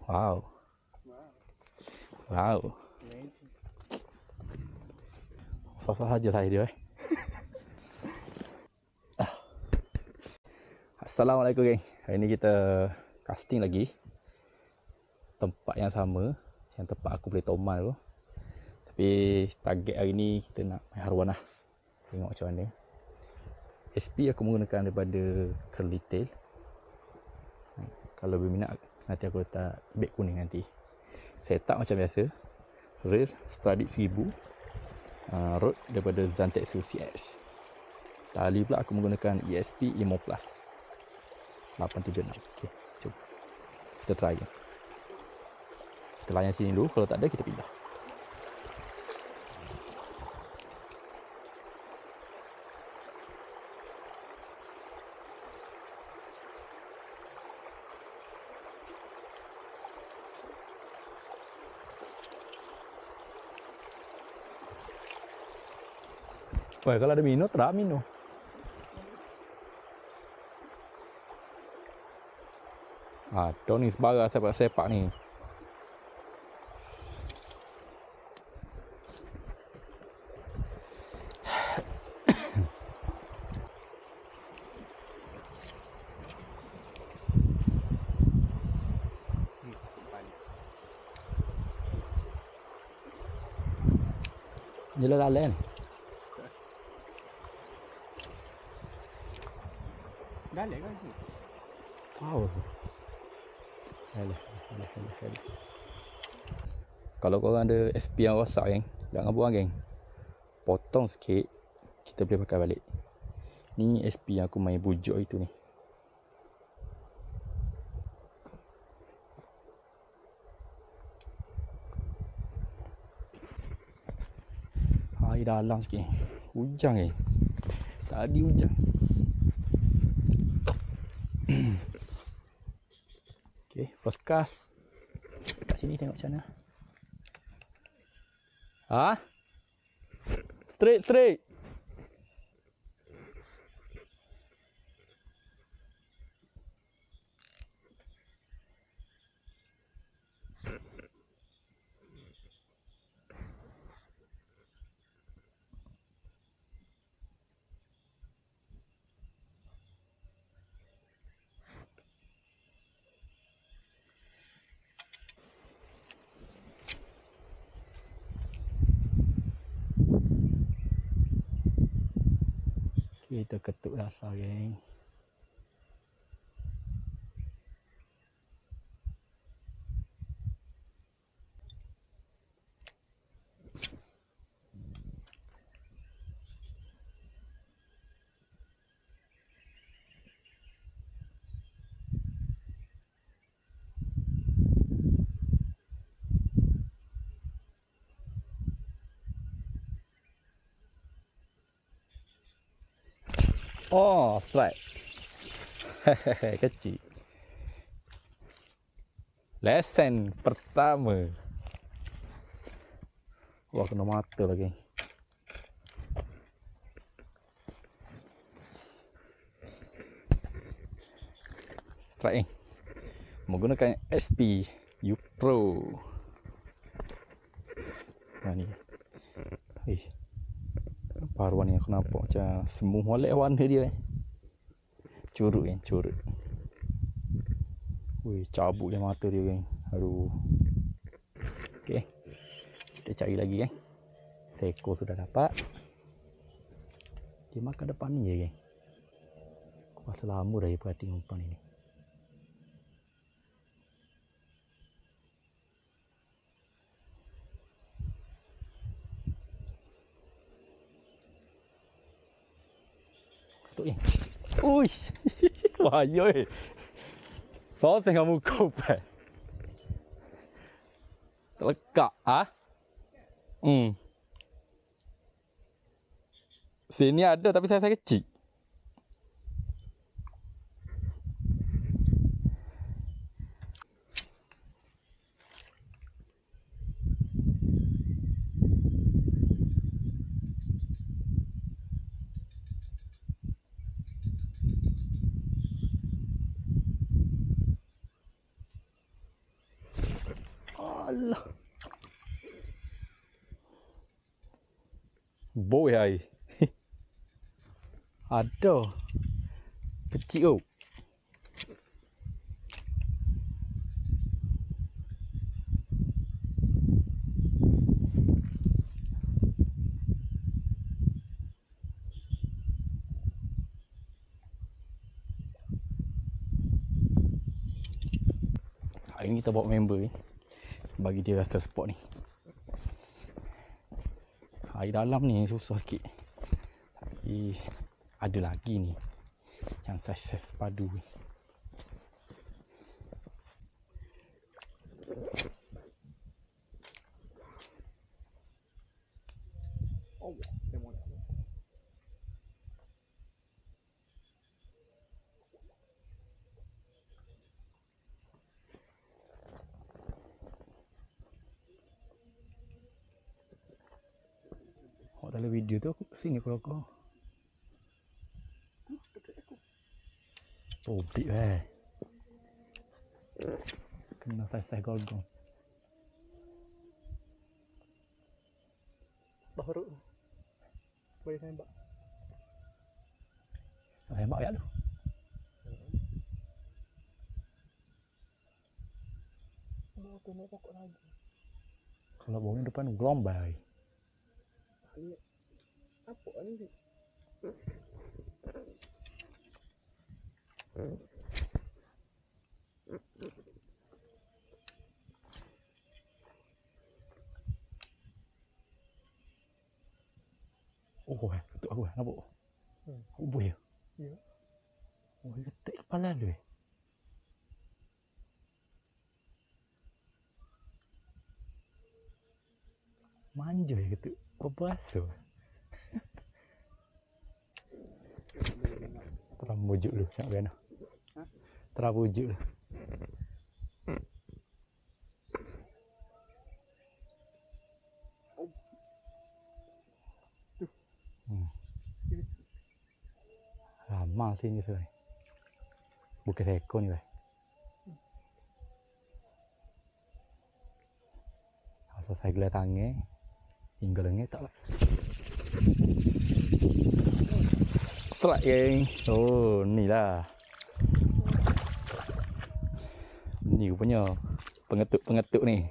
Wow. Wow. Sah-sah saja saya dia. Assalamualaikum geng. Hari ni kita casting lagi. Tempat yang sama, yang tempat aku play Tomal tu. Tapi target hari ni kita nak main haruan lah. Tengok macam mana. SP aku menggunakan daripada Curly Tail. Kalau berminat nanti aku letak beg kuning nanti. Setup macam biasa. Rail Stradix 1000. Rod daripada Zantetsu CS. Tali pula aku menggunakan ESP Emo Plus 876. Okey, jom kita try. Kita layan sini dulu, kalau tak ada kita pindah. Wah, kalau ada minum, tak minum. Aduh ni sebarang sepak-sepak ni. Dia lalai ni. Galak kan sih? Tahu. Alah. Kalau korang ada SP yang rosak geng, jangan buang geng. Potong sikit, kita boleh pakai balik. Ni SP yang aku main bujuk itu ni. Air dalam sikit. Hujan geng. Tadi hujan. Okay, first cast. Kat sini tengok macam mana. Ha? Straight. Kita ketuk dasar geng. Oh, strike. Kecil. Lesen pertama. Wah, kena mata lagi. Strike. Menggunakan SP U Pro. Ni. Paruan ni aku nampak macam semua molek warna dia. Curut kan, curut. Wih, cabut je mata dia geng. Aduh. Okey. Kita cari lagi geng. Seekor sudah dapat. Dia makan depan ni je geng. Aku rasa lama dah dia perhati umpan ini. Ketuk geng. Uish. Bahaya eh. Kau tengah muka umpan. Terlekak. Ha? Sini ada tapi saya kecil. Alah. Boy hai. Ada. Kecil oh. Hari ni kita bawa member ni. Bagi dia rasa spot ni. Air dalam ni susah sikit. Tapi ada lagi ni. Yang saiz-saiz padu ni. Oh, saya mau nak. Oh, dalam video tu aku kesini kalau kau. Sobik kena saiz-saiz gorgong. Baru. Boleh tembak. Tembak ya lu. Mau kena pokok lagi. Kalau bawang depan gelombang. Ini apa ni? Oh, ketuk aku nampak. Aku buih. Ya. Oh, dia ketuk kepala lu. Manja ya ketuk. Kau berasa. Terang bujuk lu nak gana. Terang bujuk lu. Lama sini tu. Bukan ekor ni. Asal saya gelar tangan. Hingga lengit tak lah. Strike geng. Oh, ni lah. Ni rupanya pengetuk-pengetuk ni.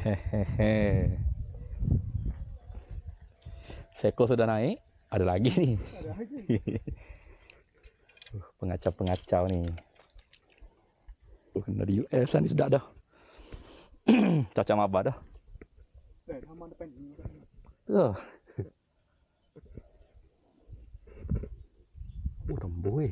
Hehehe. Seekor sudah naik. Ada lagi ni. Ada lagi. Pengacau-pengacau ni. Kena di US lah ni sedap dah. Caca mabar dah. Dah hama depan ni. Oh, temboi.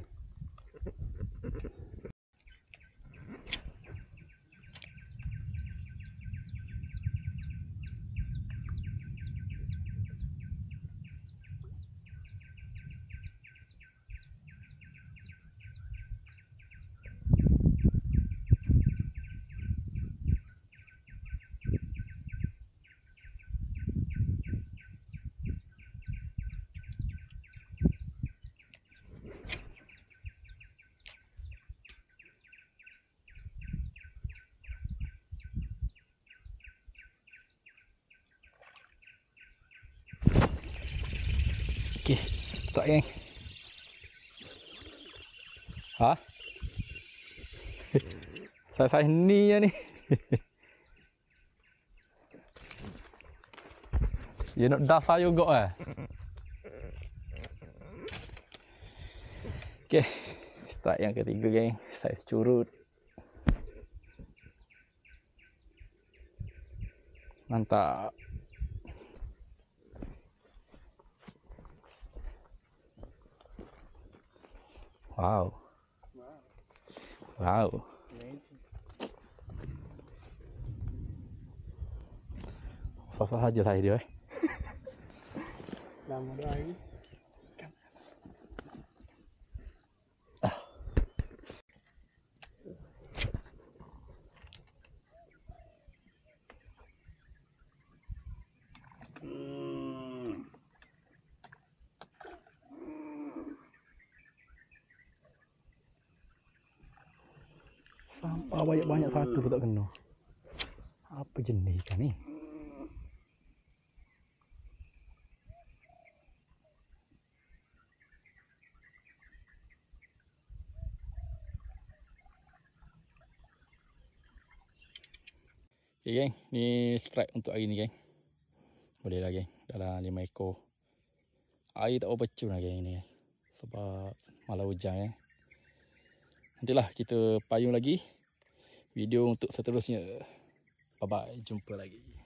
Okey, start geng. Ha? Saya ni ya ni. You nak dah saya juga eh. Okey, start yang ketiga geng. Saiz curut. Mantap. Wow. Wow. Amazing. Sosok saja saya dia. Lama dah lagi. Sampah banyak-banyak satu pun tak kena. Apa jenis ikan ni? Okay geng, ni strike untuk hari ni geng. Boleh lah geng, dalam 5 ekor. Air tak berapa cun lah geng ni. Sebab malam hujan Nantilah kita payung lagi video untuk seterusnya. Bye bye, jumpa lagi.